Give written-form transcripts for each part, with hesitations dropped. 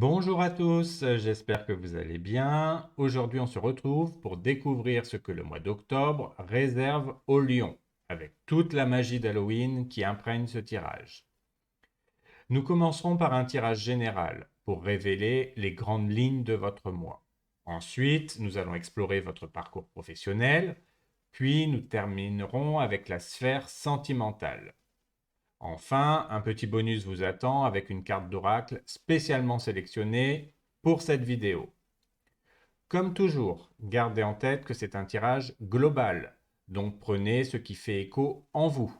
Bonjour à tous, j'espère que vous allez bien. Aujourd'hui, on se retrouve pour découvrir ce que le mois d'octobre réserve aux lions, avec toute la magie d'Halloween qui imprègne ce tirage. Nous commencerons par un tirage général pour révéler les grandes lignes de votre mois. Ensuite, nous allons explorer votre parcours professionnel, puis nous terminerons avec la sphère sentimentale. Enfin, un petit bonus vous attend avec une carte d'oracle spécialement sélectionnée pour cette vidéo. Comme toujours, gardez en tête que c'est un tirage global, donc prenez ce qui fait écho en vous.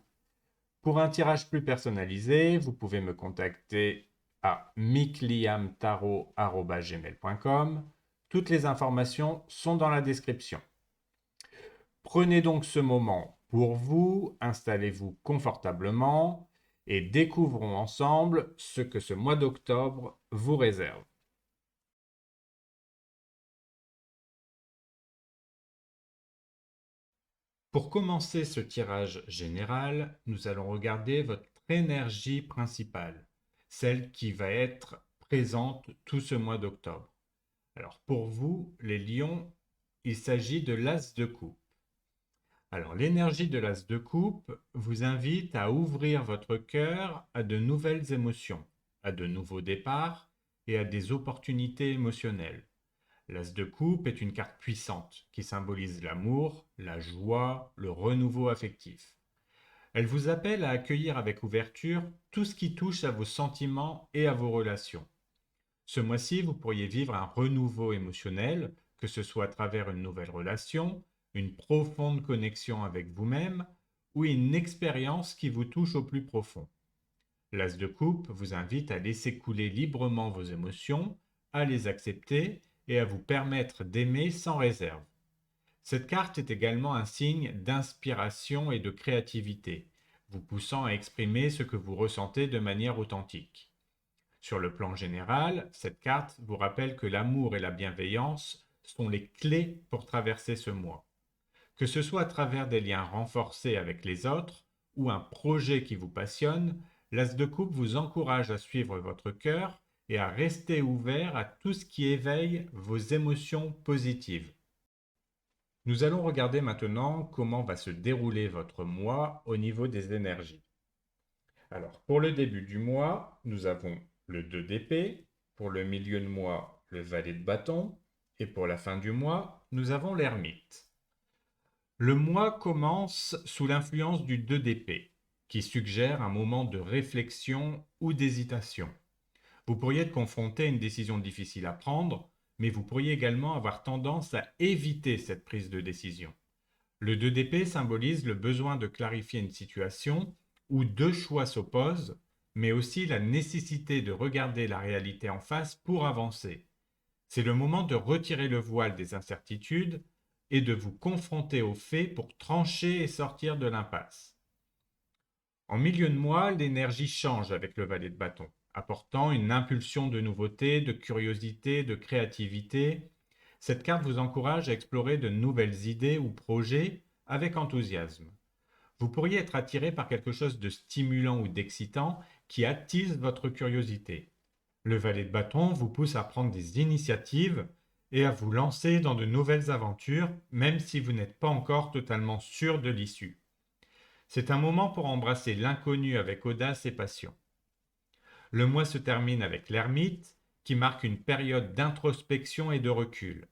Pour un tirage plus personnalisé, vous pouvez me contacter à mikliamtarot@gmail.com. Toutes les informations sont dans la description. Prenez donc ce moment pour vous, installez-vous confortablement et découvrons ensemble ce que ce mois d'octobre vous réserve. Pour commencer ce tirage général, nous allons regarder votre énergie principale, celle qui va être présente tout ce mois d'octobre. Alors pour vous, les lions, il s'agit de l'as de coupe. Alors, l'énergie de l'as de coupe vous invite à ouvrir votre cœur à de nouvelles émotions, à de nouveaux départs et à des opportunités émotionnelles. L'as de coupe est une carte puissante qui symbolise l'amour, la joie, le renouveau affectif. Elle vous appelle à accueillir avec ouverture tout ce qui touche à vos sentiments et à vos relations. Ce mois-ci, vous pourriez vivre un renouveau émotionnel, que ce soit à travers une nouvelle relation, une profonde connexion avec vous-même ou une expérience qui vous touche au plus profond. L'As de coupe vous invite à laisser couler librement vos émotions, à les accepter et à vous permettre d'aimer sans réserve. Cette carte est également un signe d'inspiration et de créativité, vous poussant à exprimer ce que vous ressentez de manière authentique. Sur le plan général, cette carte vous rappelle que l'amour et la bienveillance sont les clés pour traverser ce mois. Que ce soit à travers des liens renforcés avec les autres ou un projet qui vous passionne, l'As de coupe vous encourage à suivre votre cœur et à rester ouvert à tout ce qui éveille vos émotions positives. Nous allons regarder maintenant comment va se dérouler votre mois au niveau des énergies. Alors, pour le début du mois, nous avons le 2 d'épée, pour le milieu de mois, le valet de bâton, et pour la fin du mois, nous avons l'ermite. Le mois commence sous l'influence du 2 d'épée, qui suggère un moment de réflexion ou d'hésitation. Vous pourriez être confronté à une décision difficile à prendre, mais vous pourriez également avoir tendance à éviter cette prise de décision. Le 2 d'épée symbolise le besoin de clarifier une situation où deux choix s'opposent, mais aussi la nécessité de regarder la réalité en face pour avancer. C'est le moment de retirer le voile des incertitudes et de vous confronter aux faits pour trancher et sortir de l'impasse. En milieu de mois, l'énergie change avec le valet de bâton, apportant une impulsion de nouveauté, de curiosité, de créativité. Cette carte vous encourage à explorer de nouvelles idées ou projets avec enthousiasme. Vous pourriez être attiré par quelque chose de stimulant ou d'excitant qui attise votre curiosité. Le valet de bâton vous pousse à prendre des initiatives et à vous lancer dans de nouvelles aventures, même si vous n'êtes pas encore totalement sûr de l'issue. C'est un moment pour embrasser l'inconnu avec audace et passion. Le mois se termine avec l'ermite, qui marque une période d'introspection et de recul.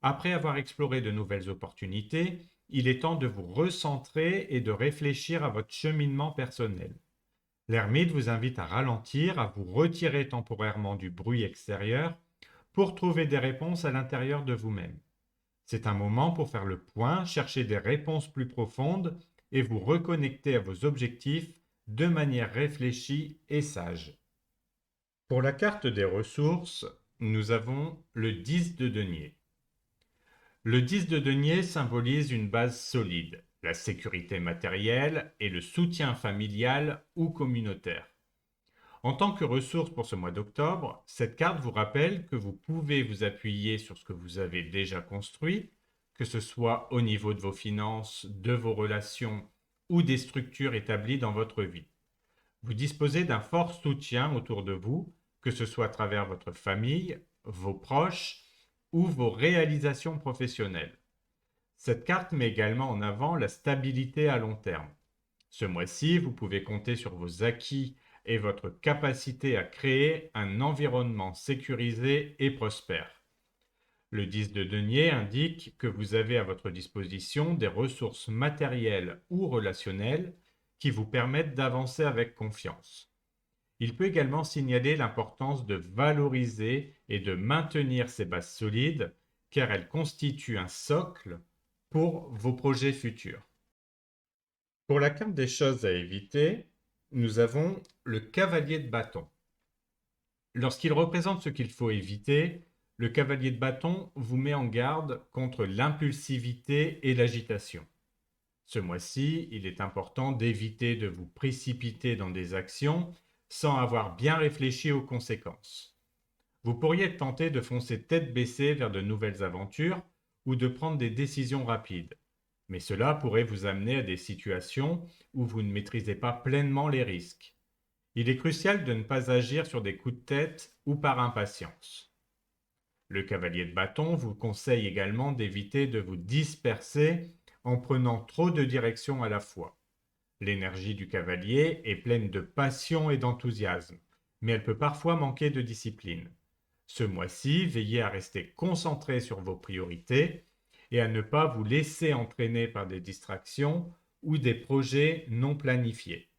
Après avoir exploré de nouvelles opportunités, il est temps de vous recentrer et de réfléchir à votre cheminement personnel. L'ermite vous invite à ralentir, à vous retirer temporairement du bruit extérieur pour trouver des réponses à l'intérieur de vous-même. C'est un moment pour faire le point, chercher des réponses plus profondes et vous reconnecter à vos objectifs de manière réfléchie et sage. Pour la carte des ressources, nous avons le 10 de denier. Le 10 de denier symbolise une base solide, la sécurité matérielle et le soutien familial ou communautaire. En tant que ressource pour ce mois d'octobre, cette carte vous rappelle que vous pouvez vous appuyer sur ce que vous avez déjà construit, que ce soit au niveau de vos finances, de vos relations ou des structures établies dans votre vie. Vous disposez d'un fort soutien autour de vous, que ce soit à travers votre famille, vos proches ou vos réalisations professionnelles. Cette carte met également en avant la stabilité à long terme. Ce mois-ci, vous pouvez compter sur vos acquis et votre capacité à créer un environnement sécurisé et prospère. Le 10 de denier indique que vous avez à votre disposition des ressources matérielles ou relationnelles qui vous permettent d'avancer avec confiance. Il peut également signaler l'importance de valoriser et de maintenir ces bases solides car elles constituent un socle pour vos projets futurs. Pour la carte des choses à éviter, nous avons le cavalier de bâton. Lorsqu'il représente ce qu'il faut éviter, le cavalier de bâton vous met en garde contre l'impulsivité et l'agitation. Ce mois-ci, il est important d'éviter de vous précipiter dans des actions sans avoir bien réfléchi aux conséquences. Vous pourriez être tenté de foncer tête baissée vers de nouvelles aventures ou de prendre des décisions rapides. Mais cela pourrait vous amener à des situations où vous ne maîtrisez pas pleinement les risques. Il est crucial de ne pas agir sur des coups de tête ou par impatience. Le cavalier de bâton vous conseille également d'éviter de vous disperser en prenant trop de directions à la fois. L'énergie du cavalier est pleine de passion et d'enthousiasme, mais elle peut parfois manquer de discipline. Ce mois-ci, veillez à rester concentré sur vos priorités et à ne pas vous laisser entraîner par des distractions ou des projets non planifiés.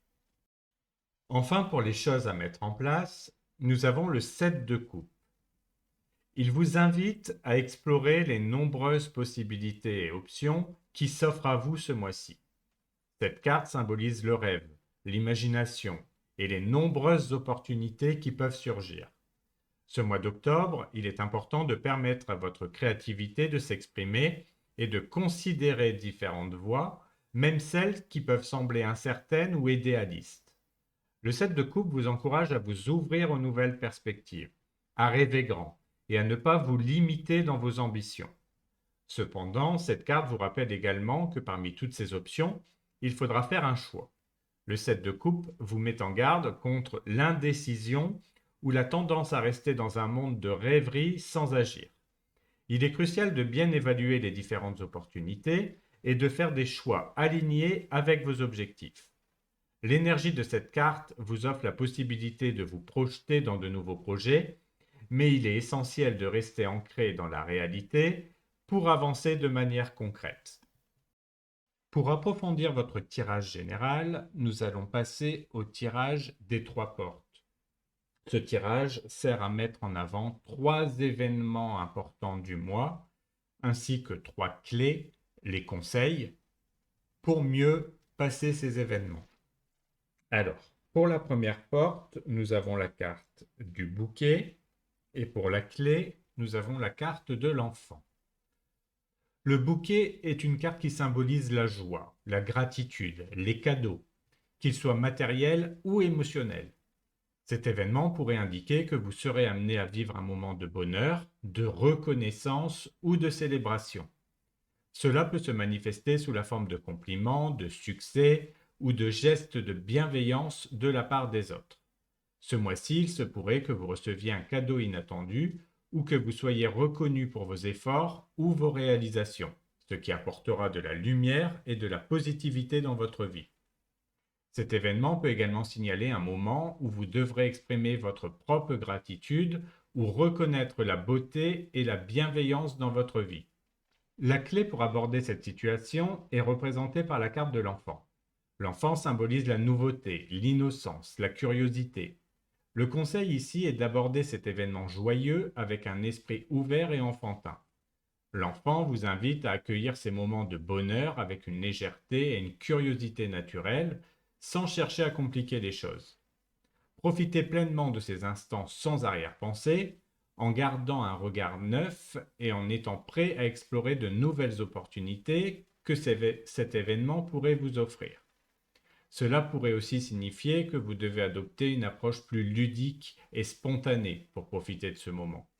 Enfin, pour les choses à mettre en place, nous avons le 7 de coupe. Il vous invite à explorer les nombreuses possibilités et options qui s'offrent à vous ce mois-ci. Cette carte symbolise le rêve, l'imagination et les nombreuses opportunités qui peuvent surgir. Ce mois d'octobre, il est important de permettre à votre créativité de s'exprimer et de considérer différentes voies, même celles qui peuvent sembler incertaines ou idéalistes. Le 7 de coupe vous encourage à vous ouvrir aux nouvelles perspectives, à rêver grand et à ne pas vous limiter dans vos ambitions. Cependant, cette carte vous rappelle également que parmi toutes ces options, il faudra faire un choix. Le 7 de coupe vous met en garde contre l'indécision ou la tendance à rester dans un monde de rêverie sans agir. Il est crucial de bien évaluer les différentes opportunités et de faire des choix alignés avec vos objectifs. L'énergie de cette carte vous offre la possibilité de vous projeter dans de nouveaux projets, mais il est essentiel de rester ancré dans la réalité pour avancer de manière concrète. Pour approfondir votre tirage général, nous allons passer au tirage des 3 portes. Ce tirage sert à mettre en avant 3 événements importants du mois, ainsi que 3 clés, les conseils, pour mieux passer ces événements. Alors, pour la première porte, nous avons la carte du bouquet et pour la clé, nous avons la carte de l'enfant. Le bouquet est une carte qui symbolise la joie, la gratitude, les cadeaux, qu'ils soient matériels ou émotionnels. Cet événement pourrait indiquer que vous serez amené à vivre un moment de bonheur, de reconnaissance ou de célébration. Cela peut se manifester sous la forme de compliments, de succès ou de gestes de bienveillance de la part des autres. Ce mois-ci, il se pourrait que vous receviez un cadeau inattendu ou que vous soyez reconnu pour vos efforts ou vos réalisations, ce qui apportera de la lumière et de la positivité dans votre vie. Cet événement peut également signaler un moment où vous devrez exprimer votre propre gratitude ou reconnaître la beauté et la bienveillance dans votre vie. La clé pour aborder cette situation est représentée par la carte de l'enfant. L'enfant symbolise la nouveauté, l'innocence, la curiosité. Le conseil ici est d'aborder cet événement joyeux avec un esprit ouvert et enfantin. L'enfant vous invite à accueillir ces moments de bonheur avec une légèreté et une curiosité naturelle, sans chercher à compliquer les choses. Profitez pleinement de ces instants sans arrière-pensée, en gardant un regard neuf et en étant prêt à explorer de nouvelles opportunités que cet événement pourrait vous offrir. Cela pourrait aussi signifier que vous devez adopter une approche plus ludique et spontanée pour profiter de ce moment.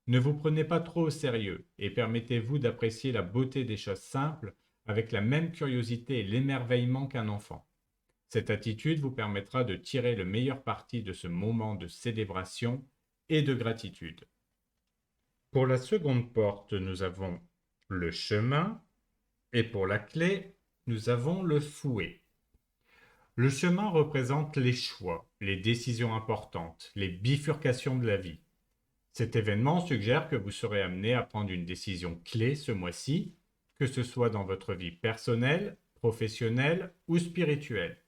Ne vous prenez pas trop au sérieux et permettez-vous d'apprécier la beauté des choses simples avec la même curiosité et l'émerveillement qu'un enfant. Cette attitude vous permettra de tirer le meilleur parti de ce moment de célébration et de gratitude. Pour la seconde porte, nous avons le chemin et pour la clé, nous avons le fouet. Le chemin représente les choix, les décisions importantes, les bifurcations de la vie. Cet événement suggère que vous serez amené à prendre une décision clé ce mois-ci, que ce soit dans votre vie personnelle, professionnelle ou spirituelle.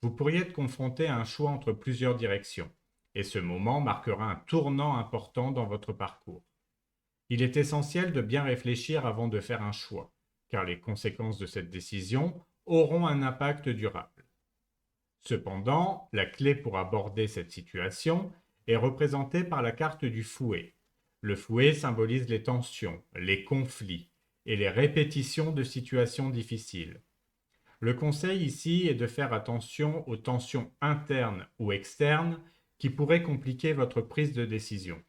Vous pourriez être confronté à un choix entre plusieurs directions, et ce moment marquera un tournant important dans votre parcours. Il est essentiel de bien réfléchir avant de faire un choix, car les conséquences de cette décision auront un impact durable. Cependant, la clé pour aborder cette situation est représentée par la carte du fouet. Le fouet symbolise les tensions, les conflits et les répétitions de situations difficiles. Le conseil ici est de faire attention aux tensions internes ou externes qui pourraient compliquer votre prise de décision.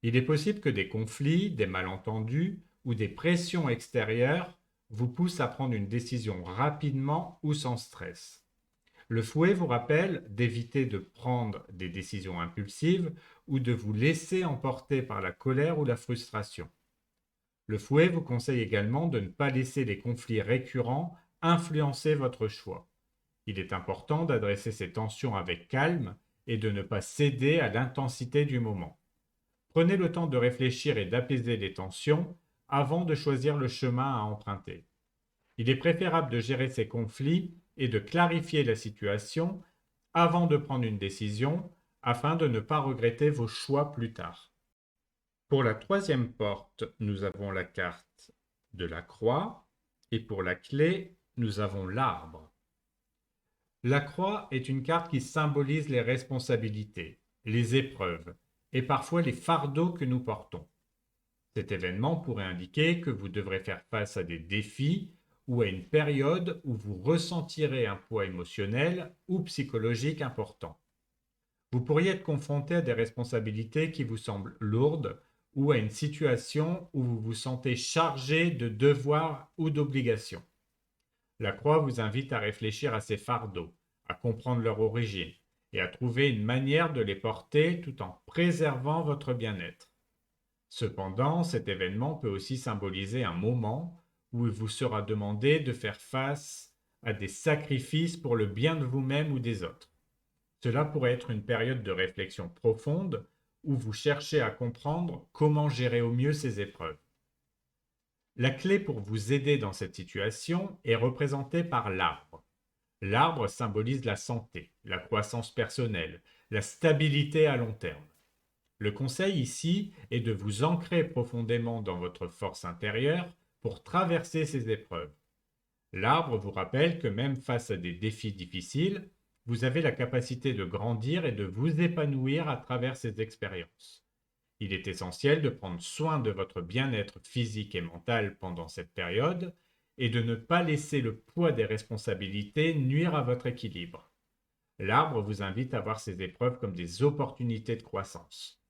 Il est possible que des conflits, des malentendus ou des pressions extérieures vous poussent à prendre une décision rapidement ou sans stress. Le fouet vous rappelle d'éviter de prendre des décisions impulsives ou de vous laisser emporter par la colère ou la frustration. Le fouet vous conseille également de ne pas laisser les conflits récurrents influencer votre choix. Il est important d'adresser ces tensions avec calme et de ne pas céder à l'intensité du moment. Prenez le temps de réfléchir et d'apaiser les tensions avant de choisir le chemin à emprunter. Il est préférable de gérer ces conflits et de clarifier la situation avant de prendre une décision afin de ne pas regretter vos choix plus tard. Pour la troisième porte, nous avons la carte de la croix et pour la clé, nous avons l'arbre. La croix est une carte qui symbolise les responsabilités, les épreuves et parfois les fardeaux que nous portons. Cet événement pourrait indiquer que vous devrez faire face à des défis ou à une période où vous ressentirez un poids émotionnel ou psychologique important. Vous pourriez être confronté à des responsabilités qui vous semblent lourdes ou à une situation où vous vous sentez chargé de devoirs ou d'obligations. La croix vous invite à réfléchir à ces fardeaux, à comprendre leur origine et à trouver une manière de les porter tout en préservant votre bien-être. Cependant, cet événement peut aussi symboliser un moment où il vous sera demandé de faire face à des sacrifices pour le bien de vous-même ou des autres. Cela pourrait être une période de réflexion profonde où vous cherchez à comprendre comment gérer au mieux ces épreuves. La clé pour vous aider dans cette situation est représentée par l'arbre. L'arbre symbolise la santé, la croissance personnelle, la stabilité à long terme. Le conseil ici est de vous ancrer profondément dans votre force intérieure pour traverser ces épreuves. L'arbre vous rappelle que même face à des défis difficiles, vous avez la capacité de grandir et de vous épanouir à travers ces expériences. Il est essentiel de prendre soin de votre bien-être physique et mental pendant cette période et de ne pas laisser le poids des responsabilités nuire à votre équilibre. L'arbre vous invite à voir ces épreuves comme des opportunités de croissance.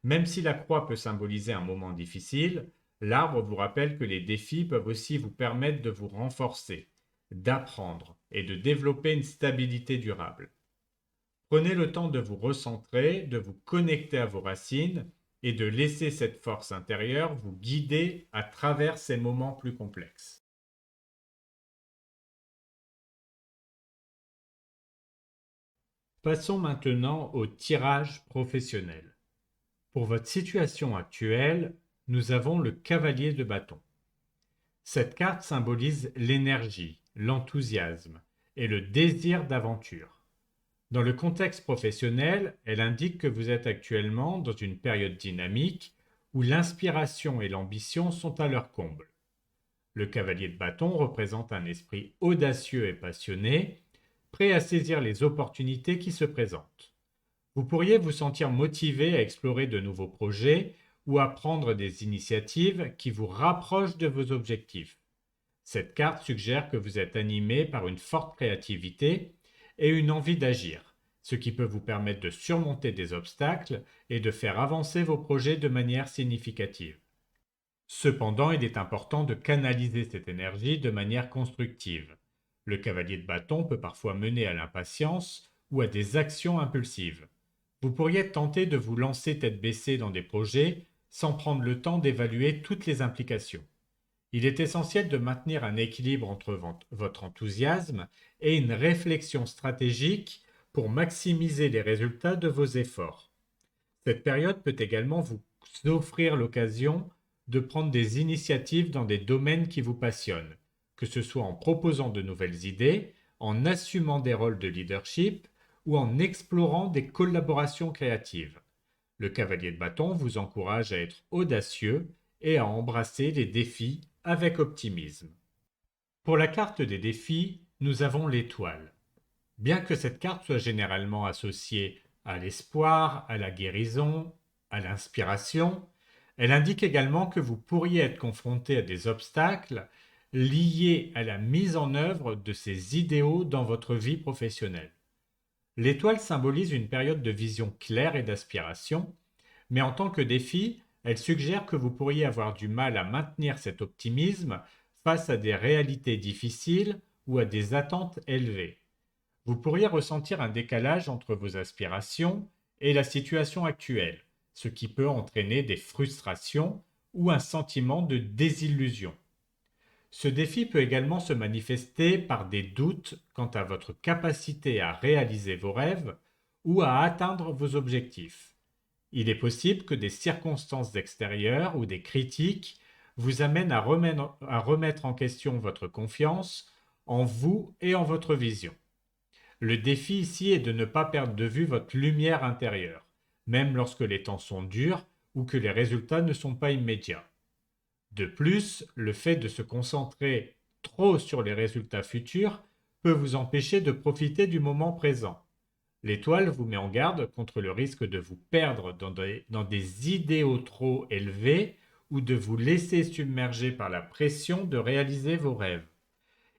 Même si la croix peut symboliser un moment difficile, l'arbre vous rappelle que les défis peuvent aussi vous permettre de vous renforcer, d'apprendre et de développer une stabilité durable. Prenez le temps de vous recentrer, de vous connecter à vos racines et de laisser cette force intérieure vous guider à travers ces moments plus complexes. Passons maintenant au tirage professionnel. Pour votre situation actuelle, nous avons le cavalier de bâton. Cette carte symbolise l'énergie, l'enthousiasme et le désir d'aventure. Dans le contexte professionnel, elle indique que vous êtes actuellement dans une période dynamique où l'inspiration et l'ambition sont à leur comble. Le cavalier de bâton représente un esprit audacieux et passionné, prêt à saisir les opportunités qui se présentent. Vous pourriez vous sentir motivé à explorer de nouveaux projets ou à prendre des initiatives qui vous rapprochent de vos objectifs. Cette carte suggère que vous êtes animé par une forte créativité et une envie d'agir, ce qui peut vous permettre de surmonter des obstacles et de faire avancer vos projets de manière significative. Cependant, il est important de canaliser cette énergie de manière constructive. Le cavalier de bâton peut parfois mener à l'impatience ou à des actions impulsives. Vous pourriez être tenté de vous lancer tête baissée dans des projets sans prendre le temps d'évaluer toutes les implications. Il est essentiel de maintenir un équilibre entre votre enthousiasme et une réflexion stratégique pour maximiser les résultats de vos efforts. Cette période peut également vous offrir l'occasion de prendre des initiatives dans des domaines qui vous passionnent, que ce soit en proposant de nouvelles idées, en assumant des rôles de leadership ou en explorant des collaborations créatives. Le cavalier de bâton vous encourage à être audacieux et à embrasser les défis avec optimisme. Pour la carte des défis, nous avons l'étoile. Bien que cette carte soit généralement associée à l'espoir, à la guérison, à l'inspiration, elle indique également que vous pourriez être confronté à des obstacles liés à la mise en œuvre de ces idéaux dans votre vie professionnelle. L'étoile symbolise une période de vision claire et d'aspiration, mais en tant que défi, elle suggère que vous pourriez avoir du mal à maintenir cet optimisme face à des réalités difficiles ou à des attentes élevées. Vous pourriez ressentir un décalage entre vos aspirations et la situation actuelle, ce qui peut entraîner des frustrations ou un sentiment de désillusion. Ce défi peut également se manifester par des doutes quant à votre capacité à réaliser vos rêves ou à atteindre vos objectifs. Il est possible que des circonstances extérieures ou des critiques vous amènent à remettre en question votre confiance en vous et en votre vision. Le défi ici est de ne pas perdre de vue votre lumière intérieure, même lorsque les temps sont durs ou que les résultats ne sont pas immédiats. De plus, le fait de se concentrer trop sur les résultats futurs peut vous empêcher de profiter du moment présent. L'étoile vous met en garde contre le risque de vous perdre dans des idéaux trop élevés ou de vous laisser submerger par la pression de réaliser vos rêves.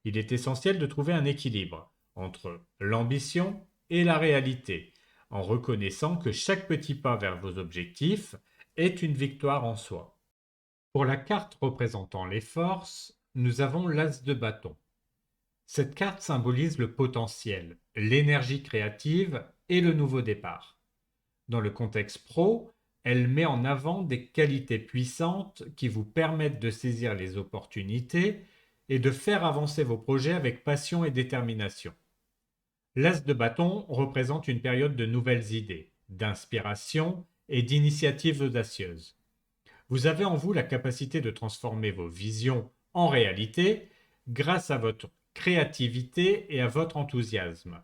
Il est essentiel de trouver un équilibre entre l'ambition et la réalité, en reconnaissant que chaque petit pas vers vos objectifs est une victoire en soi. Pour la carte représentant les forces, nous avons l'as de bâton. Cette carte symbolise le potentiel, l'énergie créative et le nouveau départ. Dans le contexte pro, elle met en avant des qualités puissantes qui vous permettent de saisir les opportunités et de faire avancer vos projets avec passion et détermination. L'as de bâton représente une période de nouvelles idées, d'inspiration et d'initiatives audacieuses. Vous avez en vous la capacité de transformer vos visions en réalité grâce à votre créativité et à votre enthousiasme.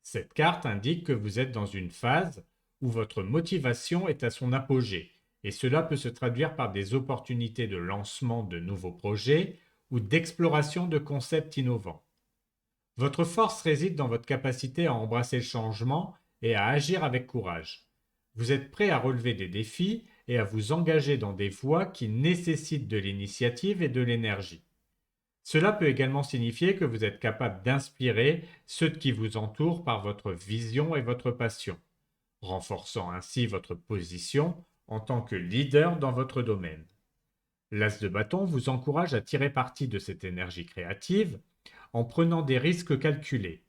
Cette carte indique que vous êtes dans une phase où votre motivation est à son apogée, et cela peut se traduire par des opportunités de lancement de nouveaux projets ou d'exploration de concepts innovants. Votre force réside dans votre capacité à embrasser le changement et à agir avec courage. Vous êtes prêt à relever des défis et à vous engager dans des voies qui nécessitent de l'initiative et de l'énergie. Cela peut également signifier que vous êtes capable d'inspirer ceux qui vous entourent par votre vision et votre passion, renforçant ainsi votre position en tant que leader dans votre domaine. L'as de bâton vous encourage à tirer parti de cette énergie créative en prenant des risques calculés.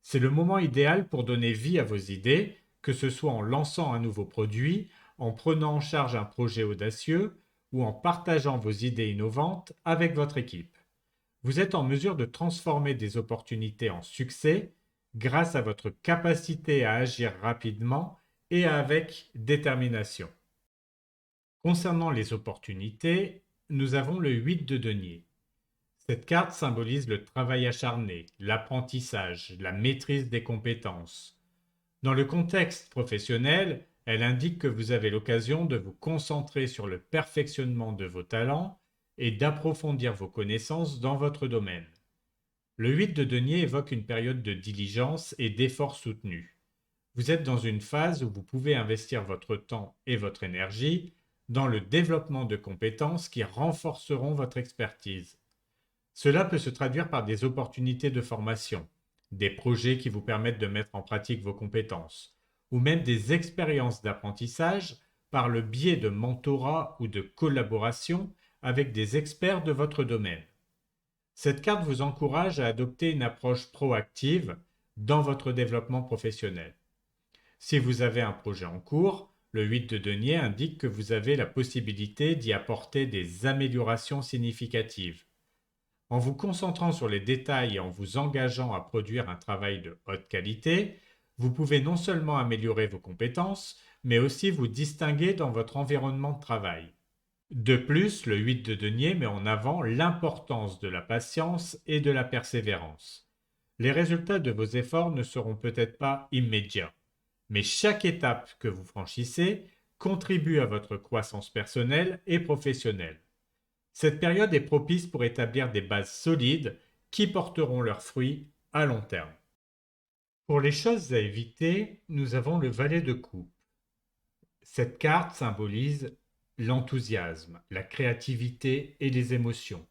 C'est le moment idéal pour donner vie à vos idées, que ce soit en lançant un nouveau produit, en prenant en charge un projet audacieux ou en partageant vos idées innovantes avec votre équipe. Vous êtes en mesure de transformer des opportunités en succès grâce à votre capacité à agir rapidement et avec détermination. Concernant les opportunités, nous avons le 8 de denier. Cette carte symbolise le travail acharné, l'apprentissage, la maîtrise des compétences. Dans le contexte professionnel, elle indique que vous avez l'occasion de vous concentrer sur le perfectionnement de vos talents et d'approfondir vos connaissances dans votre domaine. Le 8 de denier évoque une période de diligence et d'efforts soutenus. Vous êtes dans une phase où vous pouvez investir votre temps et votre énergie dans le développement de compétences qui renforceront votre expertise. Cela peut se traduire par des opportunités de formation, des projets qui vous permettent de mettre en pratique vos compétences, ou même des expériences d'apprentissage par le biais de mentorat ou de collaboration avec des experts de votre domaine. Cette carte vous encourage à adopter une approche proactive dans votre développement professionnel. Si vous avez un projet en cours, le 8 de denier indique que vous avez la possibilité d'y apporter des améliorations significatives. En vous concentrant sur les détails et en vous engageant à produire un travail de haute qualité, vous pouvez non seulement améliorer vos compétences, mais aussi vous distinguer dans votre environnement de travail. De plus, le 8 de denier met en avant l'importance de la patience et de la persévérance. Les résultats de vos efforts ne seront peut-être pas immédiats, mais chaque étape que vous franchissez contribue à votre croissance personnelle et professionnelle. Cette période est propice pour établir des bases solides qui porteront leurs fruits à long terme. Pour les choses à éviter, nous avons le valet de coupe. Cette carte symbolise l'enthousiasme, la créativité et les émotions,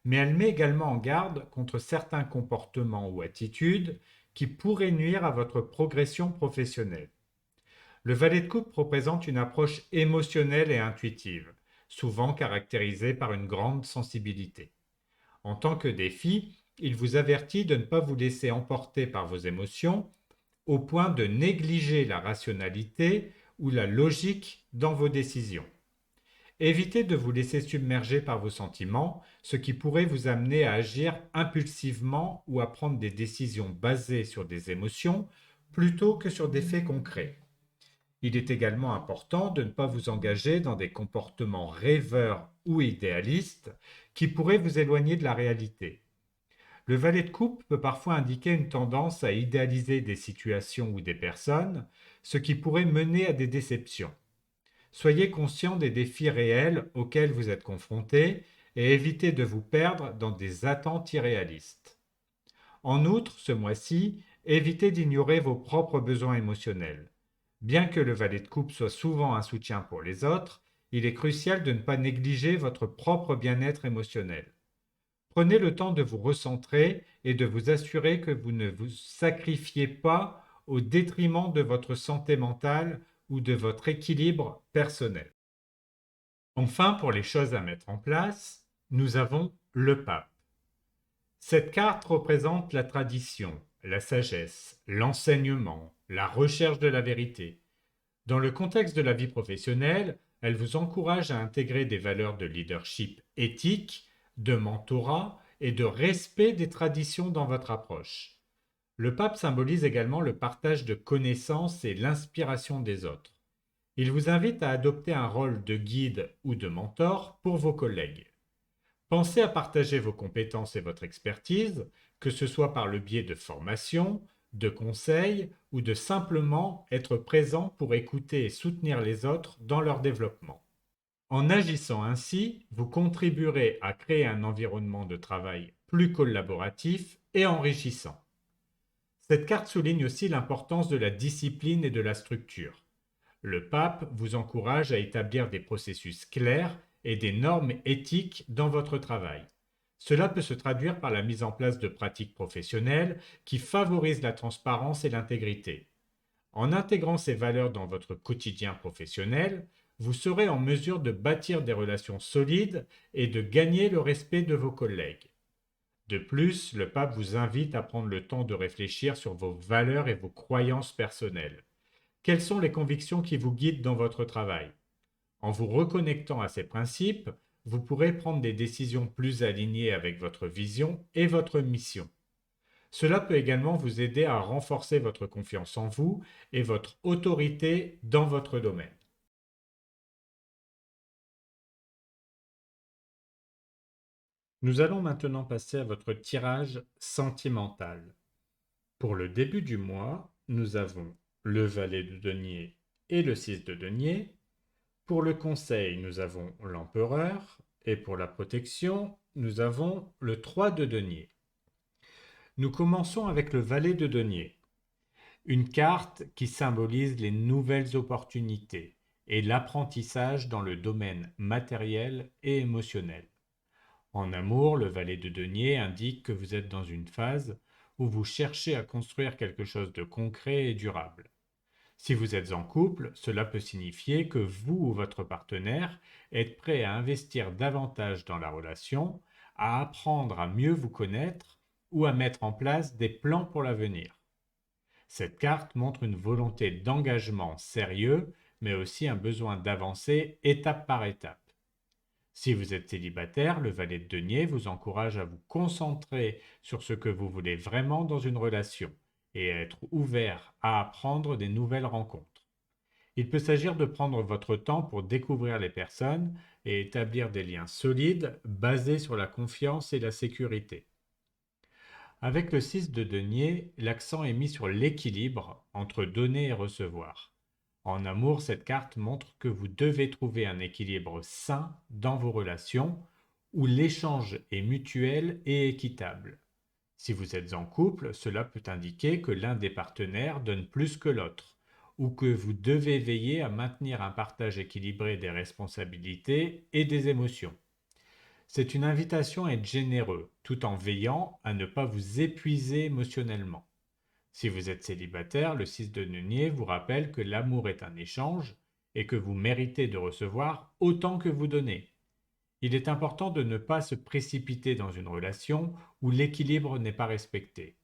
mais elle met également en garde contre certains comportements ou attitudes qui pourraient nuire à votre progression professionnelle. Le valet de coupe représente une approche émotionnelle et intuitive, souvent caractérisée par une grande sensibilité. En tant que défi, il vous avertit de ne pas vous laisser emporter par vos émotions au point de négliger la rationalité ou la logique dans vos décisions. Évitez de vous laisser submerger par vos sentiments, ce qui pourrait vous amener à agir impulsivement ou à prendre des décisions basées sur des émotions plutôt que sur des faits concrets. Il est également important de ne pas vous engager dans des comportements rêveurs ou idéalistes qui pourraient vous éloigner de la réalité. Le valet de coupe peut parfois indiquer une tendance à idéaliser des situations ou des personnes, ce qui pourrait mener à des déceptions. Soyez conscient des défis réels auxquels vous êtes confrontés et évitez de vous perdre dans des attentes irréalistes. En outre, ce mois-ci, évitez d'ignorer vos propres besoins émotionnels. Bien que le valet de coupe soit souvent un soutien pour les autres, il est crucial de ne pas négliger votre propre bien-être émotionnel. Prenez le temps de vous recentrer et de vous assurer que vous ne vous sacrifiez pas au détriment de votre santé mentale ou de votre équilibre personnel. Enfin, pour les choses à mettre en place, nous avons le pape. Cette carte représente la tradition, la sagesse, l'enseignement, la recherche de la vérité. Dans le contexte de la vie professionnelle, elle vous encourage à intégrer des valeurs de leadership éthique, de mentorat et de respect des traditions dans votre approche. Le pape symbolise également le partage de connaissances et l'inspiration des autres. Il vous invite à adopter un rôle de guide ou de mentor pour vos collègues. Pensez à partager vos compétences et votre expertise, que ce soit par le biais de formations, de conseils ou de simplement être présent pour écouter et soutenir les autres dans leur développement. En agissant ainsi, vous contribuerez à créer un environnement de travail plus collaboratif et enrichissant. Cette carte souligne aussi l'importance de la discipline et de la structure. Le pape vous encourage à établir des processus clairs et des normes éthiques dans votre travail. Cela peut se traduire par la mise en place de pratiques professionnelles qui favorisent la transparence et l'intégrité. En intégrant ces valeurs dans votre quotidien professionnel, vous serez en mesure de bâtir des relations solides et de gagner le respect de vos collègues. De plus, le pape vous invite à prendre le temps de réfléchir sur vos valeurs et vos croyances personnelles. Quelles sont les convictions qui vous guident dans votre travail? En vous reconnectant à ces principes, vous pourrez prendre des décisions plus alignées avec votre vision et votre mission. Cela peut également vous aider à renforcer votre confiance en vous et votre autorité dans votre domaine. Nous allons maintenant passer à votre tirage sentimental. Pour le début du mois, nous avons le valet de denier et le 6 de denier. Pour le conseil, nous avons l'empereur et pour la protection, nous avons le 3 de denier. Nous commençons avec le valet de denier, une carte qui symbolise les nouvelles opportunités et l'apprentissage dans le domaine matériel et émotionnel. En amour, le valet de denier indique que vous êtes dans une phase où vous cherchez à construire quelque chose de concret et durable. Si vous êtes en couple, cela peut signifier que vous ou votre partenaire êtes prêt à investir davantage dans la relation, à apprendre à mieux vous connaître ou à mettre en place des plans pour l'avenir. Cette carte montre une volonté d'engagement sérieux, mais aussi un besoin d'avancer étape par étape. Si vous êtes célibataire, le valet de denier vous encourage à vous concentrer sur ce que vous voulez vraiment dans une relation et à être ouvert à apprendre des nouvelles rencontres. Il peut s'agir de prendre votre temps pour découvrir les personnes et établir des liens solides basés sur la confiance et la sécurité. Avec le 6 de denier, l'accent est mis sur l'équilibre entre donner et recevoir. En amour, cette carte montre que vous devez trouver un équilibre sain dans vos relations où l'échange est mutuel et équitable. Si vous êtes en couple, cela peut indiquer que l'un des partenaires donne plus que l'autre, ou que vous devez veiller à maintenir un partage équilibré des responsabilités et des émotions. C'est une invitation à être généreux, tout en veillant à ne pas vous épuiser émotionnellement. Si vous êtes célibataire, le 6 de denier vous rappelle que l'amour est un échange et que vous méritez de recevoir autant que vous donnez. Il est important de ne pas se précipiter dans une relation où l'équilibre n'est pas respecté.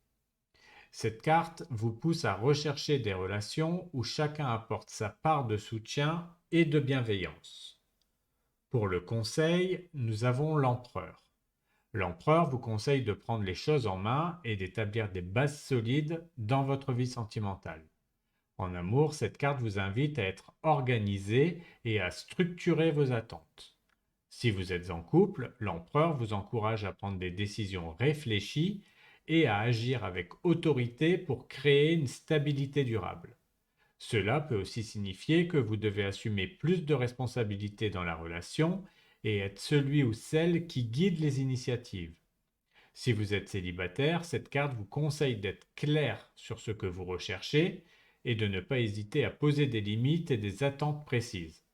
Cette carte vous pousse à rechercher des relations où chacun apporte sa part de soutien et de bienveillance. Pour le conseil, nous avons l'empereur. L'empereur vous conseille de prendre les choses en main et d'établir des bases solides dans votre vie sentimentale. En amour, cette carte vous invite à être organisé et à structurer vos attentes. Si vous êtes en couple, l'empereur vous encourage à prendre des décisions réfléchies et à agir avec autorité pour créer une stabilité durable. Cela peut aussi signifier que vous devez assumer plus de responsabilités dans la relation et être celui ou celle qui guide les initiatives. Si vous êtes célibataire, cette carte vous conseille d'être clair sur ce que vous recherchez et de ne pas hésiter à poser des limites et des attentes précises.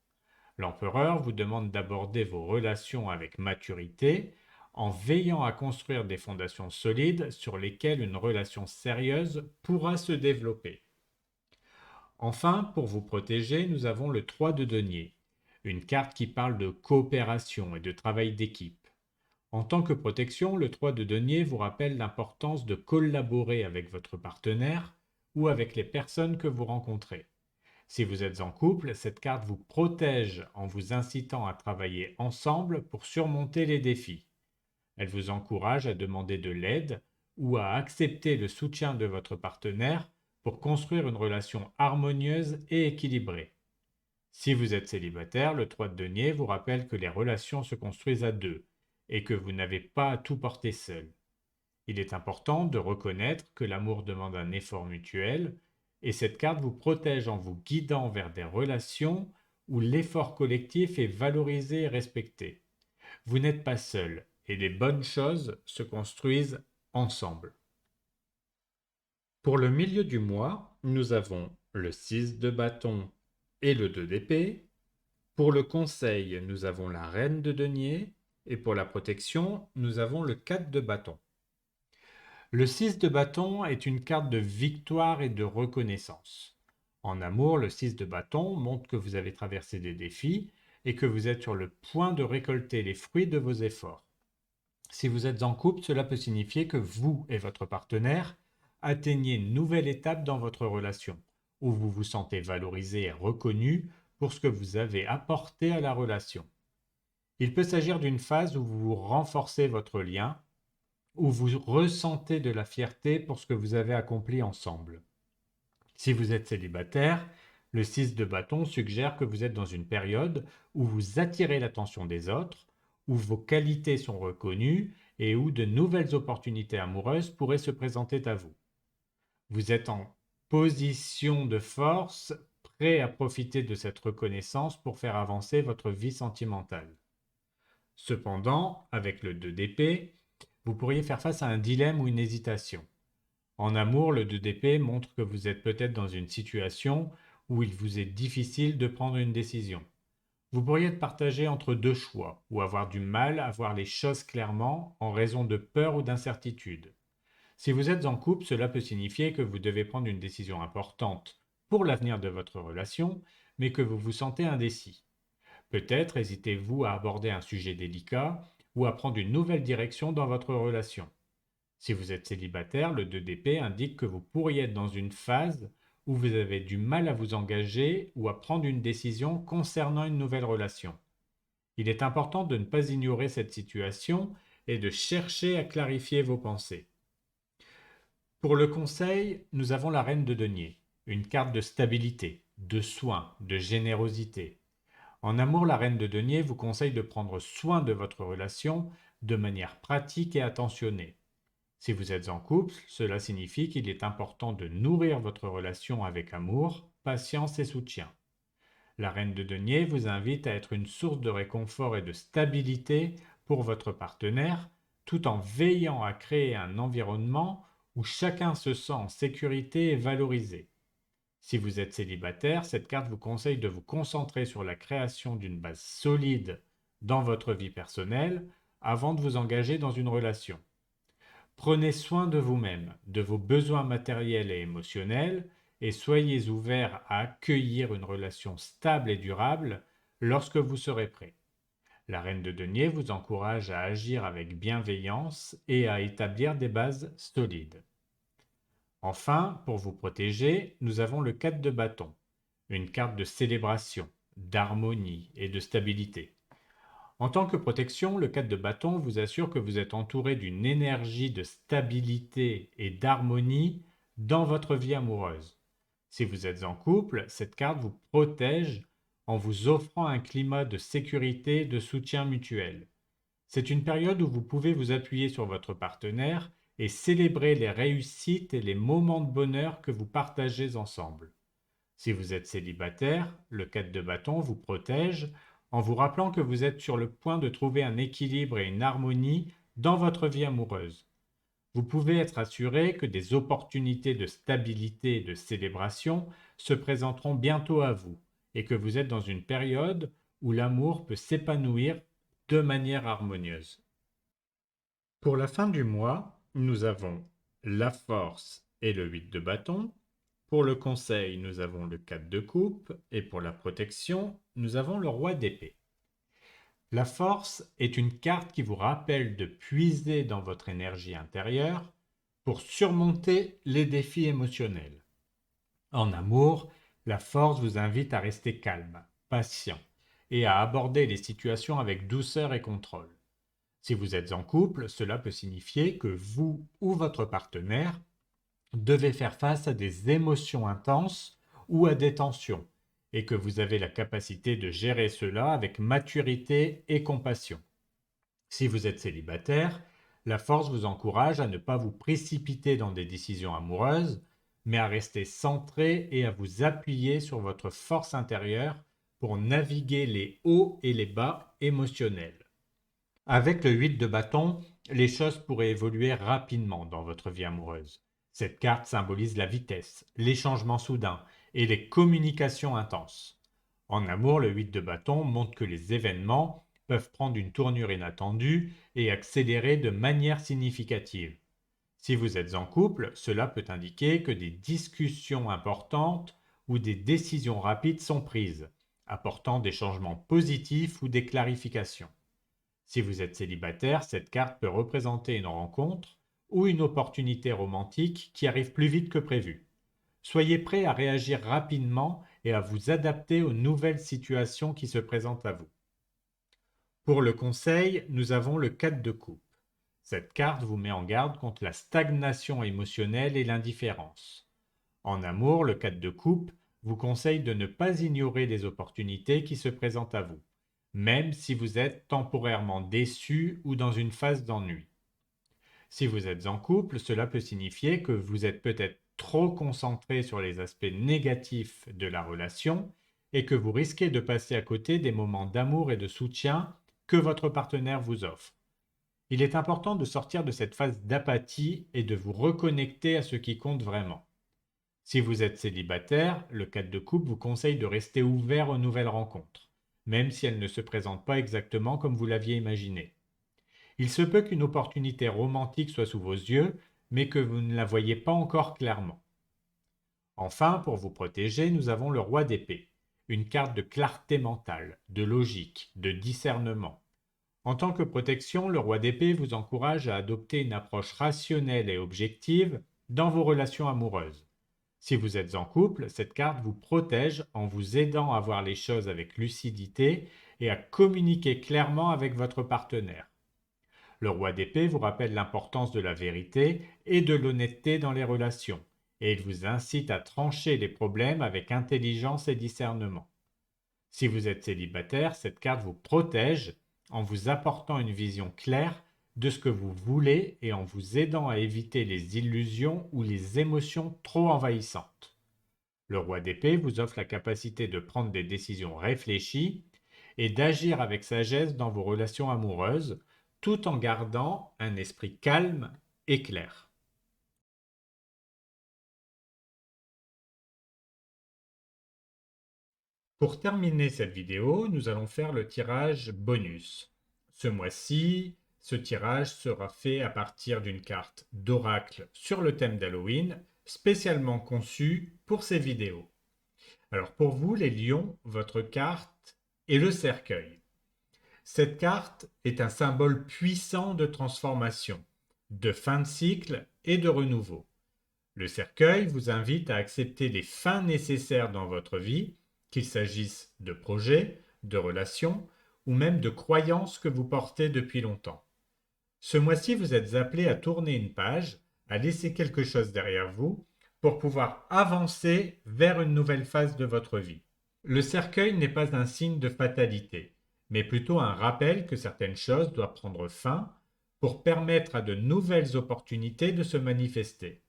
L'empereur vous demande d'aborder vos relations avec maturité en veillant à construire des fondations solides sur lesquelles une relation sérieuse pourra se développer. Enfin, pour vous protéger, nous avons le 3 de denier, une carte qui parle de coopération et de travail d'équipe. En tant que protection, le 3 de denier vous rappelle l'importance de collaborer avec votre partenaire ou avec les personnes que vous rencontrez. Si vous êtes en couple, cette carte vous protège en vous incitant à travailler ensemble pour surmonter les défis. Elle vous encourage à demander de l'aide ou à accepter le soutien de votre partenaire pour construire une relation harmonieuse et équilibrée. Si vous êtes célibataire, le 3 de denier vous rappelle que les relations se construisent à deux et que vous n'avez pas à tout porter seul. Il est important de reconnaître que l'amour demande un effort mutuel et cette carte vous protège en vous guidant vers des relations où l'effort collectif est valorisé et respecté. Vous n'êtes pas seul et les bonnes choses se construisent ensemble. Pour le milieu du mois, nous avons le 6 de bâton et le 2 d'épée. Pour le conseil, nous avons la reine de denier et pour la protection, nous avons le 4 de bâton. Le 6 de bâton est une carte de victoire et de reconnaissance. En amour, le 6 de bâton montre que vous avez traversé des défis et que vous êtes sur le point de récolter les fruits de vos efforts. Si vous êtes en couple, cela peut signifier que vous et votre partenaire atteignez une nouvelle étape dans votre relation, où vous vous sentez valorisé et reconnu pour ce que vous avez apporté à la relation. Il peut s'agir d'une phase où vous renforcez votre lien, où vous ressentez de la fierté pour ce que vous avez accompli ensemble. Si vous êtes célibataire, le 6 de bâton suggère que vous êtes dans une période où vous attirez l'attention des autres, où vos qualités sont reconnues et où de nouvelles opportunités amoureuses pourraient se présenter à vous. Vous êtes en position de force, prêt à profiter de cette reconnaissance pour faire avancer votre vie sentimentale. Cependant, avec le 2 d'épée, vous pourriez faire face à un dilemme ou une hésitation. En amour, le 2 d'épée montre que vous êtes peut-être dans une situation où il vous est difficile de prendre une décision. Vous pourriez être partagé entre deux choix ou avoir du mal à voir les choses clairement en raison de peur ou d'incertitude. Si vous êtes en couple, cela peut signifier que vous devez prendre une décision importante pour l'avenir de votre relation, mais que vous vous sentez indécis. Peut-être hésitez-vous à aborder un sujet délicat ou à prendre une nouvelle direction dans votre relation. Si vous êtes célibataire, le 2 d'épée indique que vous pourriez être dans une phase où vous avez du mal à vous engager ou à prendre une décision concernant une nouvelle relation. Il est important de ne pas ignorer cette situation et de chercher à clarifier vos pensées. Pour le conseil, nous avons la reine de denier, une carte de stabilité, de soin, de générosité. En amour, la reine de denier vous conseille de prendre soin de votre relation de manière pratique et attentionnée. Si vous êtes en couple, cela signifie qu'il est important de nourrir votre relation avec amour, patience et soutien. La reine de denier vous invite à être une source de réconfort et de stabilité pour votre partenaire, tout en veillant à créer un environnement où chacun se sent en sécurité et valorisé. Si vous êtes célibataire, cette carte vous conseille de vous concentrer sur la création d'une base solide dans votre vie personnelle avant de vous engager dans une relation. Prenez soin de vous-même, de vos besoins matériels et émotionnels, et soyez ouvert à accueillir une relation stable et durable lorsque vous serez prêt. La reine de denier vous encourage à agir avec bienveillance et à établir des bases solides. Enfin, pour vous protéger, nous avons le 4 de bâton, une carte de célébration, d'harmonie et de stabilité. En tant que protection, le 4 de bâton vous assure que vous êtes entouré d'une énergie de stabilité et d'harmonie dans votre vie amoureuse. Si vous êtes en couple, cette carte vous protège en vous offrant un climat de sécurité et de soutien mutuel. C'est une période où vous pouvez vous appuyer sur votre partenaire et célébrer les réussites et les moments de bonheur que vous partagez ensemble. Si vous êtes célibataire, le 4 de bâton vous protège en vous rappelant que vous êtes sur le point de trouver un équilibre et une harmonie dans votre vie amoureuse. Vous pouvez être assuré que des opportunités de stabilité et de célébration se présenteront bientôt à vous et que vous êtes dans une période où l'amour peut s'épanouir de manière harmonieuse. Pour la fin du mois, nous avons la force et le 8 de bâton. Pour le conseil, nous avons le 4 de coupe et pour la protection, nous avons le roi d'épée. La force est une carte qui vous rappelle de puiser dans votre énergie intérieure pour surmonter les défis émotionnels. En amour, la force vous invite à rester calme, patient et à aborder les situations avec douceur et contrôle. Si vous êtes en couple, cela peut signifier que vous ou votre partenaire devez faire face à des émotions intenses ou à des tensions, et que vous avez la capacité de gérer cela avec maturité et compassion. Si vous êtes célibataire, la force vous encourage à ne pas vous précipiter dans des décisions amoureuses, mais à rester centré et à vous appuyer sur votre force intérieure pour naviguer les hauts et les bas émotionnels. Avec le 8 de bâton, les choses pourraient évoluer rapidement dans votre vie amoureuse. Cette carte symbolise la vitesse, les changements soudains et les communications intenses. En amour, le 8 de bâton montre que les événements peuvent prendre une tournure inattendue et accélérer de manière significative. Si vous êtes en couple, cela peut indiquer que des discussions importantes ou des décisions rapides sont prises, apportant des changements positifs ou des clarifications. Si vous êtes célibataire, cette carte peut représenter une rencontre ou une opportunité romantique qui arrive plus vite que prévu. Soyez prêt à réagir rapidement et à vous adapter aux nouvelles situations qui se présentent à vous. Pour le conseil, nous avons le 4 de coupe. Cette carte vous met en garde contre la stagnation émotionnelle et l'indifférence. En amour, le 4 de coupe vous conseille de ne pas ignorer les opportunités qui se présentent à vous, même si vous êtes temporairement déçu ou dans une phase d'ennui. Si vous êtes en couple, cela peut signifier que vous êtes peut-être trop concentré sur les aspects négatifs de la relation et que vous risquez de passer à côté des moments d'amour et de soutien que votre partenaire vous offre. Il est important de sortir de cette phase d'apathie et de vous reconnecter à ce qui compte vraiment. Si vous êtes célibataire, le 4 de coupe vous conseille de rester ouvert aux nouvelles rencontres, même si elles ne se présentent pas exactement comme vous l'aviez imaginé. Il se peut qu'une opportunité romantique soit sous vos yeux, mais que vous ne la voyez pas encore clairement. Enfin, pour vous protéger, nous avons le roi d'épée, une carte de clarté mentale, de logique, de discernement. En tant que protection, le roi d'épée vous encourage à adopter une approche rationnelle et objective dans vos relations amoureuses. Si vous êtes en couple, cette carte vous protège en vous aidant à voir les choses avec lucidité et à communiquer clairement avec votre partenaire. Le roi d'épée vous rappelle l'importance de la vérité et de l'honnêteté dans les relations, et il vous incite à trancher les problèmes avec intelligence et discernement. Si vous êtes célibataire, cette carte vous protège en vous apportant une vision claire de ce que vous voulez et en vous aidant à éviter les illusions ou les émotions trop envahissantes. Le roi d'épée vous offre la capacité de prendre des décisions réfléchies et d'agir avec sagesse dans vos relations amoureuses, tout en gardant un esprit calme et clair. Pour terminer cette vidéo, nous allons faire le tirage bonus. Ce mois-ci, ce tirage sera fait à partir d'une carte d'oracle sur le thème d'Halloween, spécialement conçue pour ces vidéos. Alors pour vous, les lions, votre carte est le cercueil. Cette carte est un symbole puissant de transformation, de fin de cycle et de renouveau. Le cercueil vous invite à accepter les fins nécessaires dans votre vie, qu'il s'agisse de projets, de relations ou même de croyances que vous portez depuis longtemps. Ce mois-ci, vous êtes appelé à tourner une page, à laisser quelque chose derrière vous pour pouvoir avancer vers une nouvelle phase de votre vie. Le cercueil n'est pas un signe de fatalité, mais plutôt un rappel que certaines choses doivent prendre fin pour permettre à de nouvelles opportunités de se manifester.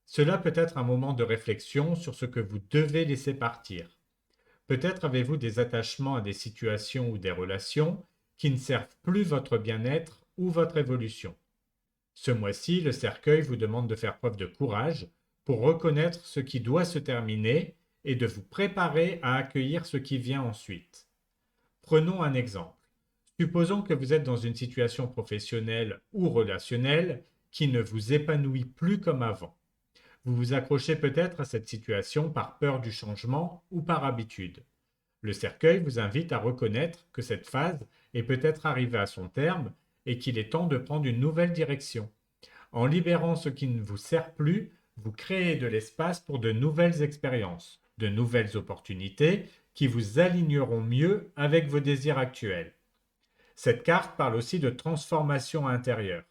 Cela peut être un moment de réflexion sur ce que vous devez laisser partir. Peut-être avez-vous des attachements à des situations ou des relations qui ne servent plus votre bien-être ou votre évolution. Ce mois-ci, le cercueil vous demande de faire preuve de courage pour reconnaître ce qui doit se terminer et de vous préparer à accueillir ce qui vient ensuite. Prenons un exemple. Supposons que vous êtes dans une situation professionnelle ou relationnelle qui ne vous épanouit plus comme avant. Vous vous accrochez peut-être à cette situation par peur du changement ou par habitude. Le cercueil vous invite à reconnaître que cette phase est peut-être arrivée à son terme et qu'il est temps de prendre une nouvelle direction. En libérant ce qui ne vous sert plus, vous créez de l'espace pour de nouvelles expériences, de nouvelles opportunités qui vous aligneront mieux avec vos désirs actuels. Cette carte parle aussi de transformation intérieure.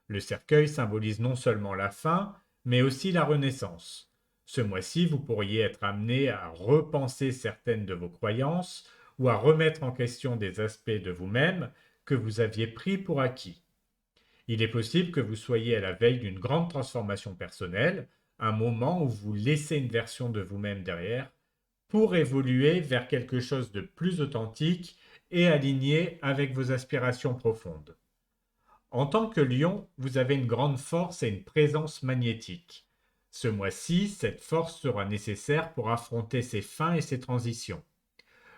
Le cercueil symbolise non seulement la fin, mais aussi la renaissance. Ce mois-ci, vous pourriez être amené à repenser certaines de vos croyances ou à remettre en question des aspects de vous-même que vous aviez pris pour acquis. Il est possible que vous soyez à la veille d'une grande transformation personnelle, un moment où vous laissez une version de vous-même derrière pour évoluer vers quelque chose de plus authentique et aligné avec vos aspirations profondes. En tant que lion, vous avez une grande force et une présence magnétique. Ce mois-ci, cette force sera nécessaire pour affronter ces fins et ces transitions.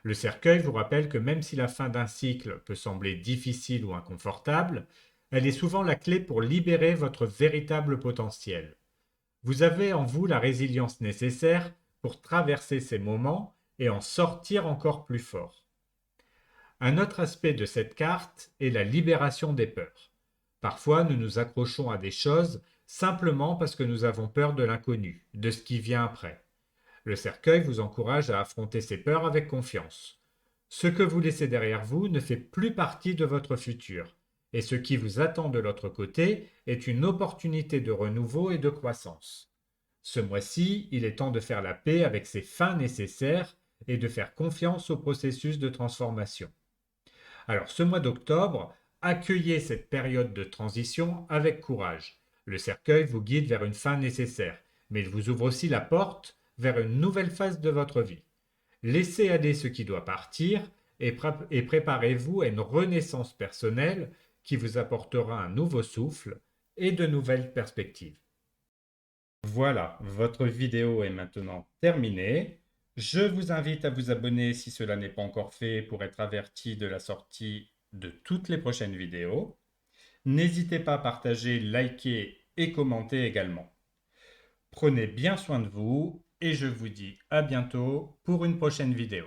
Le cercueil vous rappelle que même si la fin d'un cycle peut sembler difficile ou inconfortable, elle est souvent la clé pour libérer votre véritable potentiel. Vous avez en vous la résilience nécessaire pour traverser ces moments et en sortir encore plus fort. Un autre aspect de cette carte est la libération des peurs. Parfois, nous nous accrochons à des choses simplement parce que nous avons peur de l'inconnu, de ce qui vient après. Le cercueil vous encourage à affronter ces peurs avec confiance. Ce que vous laissez derrière vous ne fait plus partie de votre futur, et ce qui vous attend de l'autre côté est une opportunité de renouveau et de croissance. Ce mois-ci, il est temps de faire la paix avec ces fins nécessaires et de faire confiance au processus de transformation. Alors, ce mois d'octobre, accueillez cette période de transition avec courage. Le cercueil vous guide vers une fin nécessaire, mais il vous ouvre aussi la porte vers une nouvelle phase de votre vie. Laissez aller ce qui doit partir et préparez-vous à une renaissance personnelle qui vous apportera un nouveau souffle et de nouvelles perspectives. Voilà, votre vidéo est maintenant terminée. Je vous invite à vous abonner si cela n'est pas encore fait pour être averti de la sortie de toutes les prochaines vidéos. N'hésitez pas à partager, liker et commenter également. Prenez bien soin de vous et je vous dis à bientôt pour une prochaine vidéo.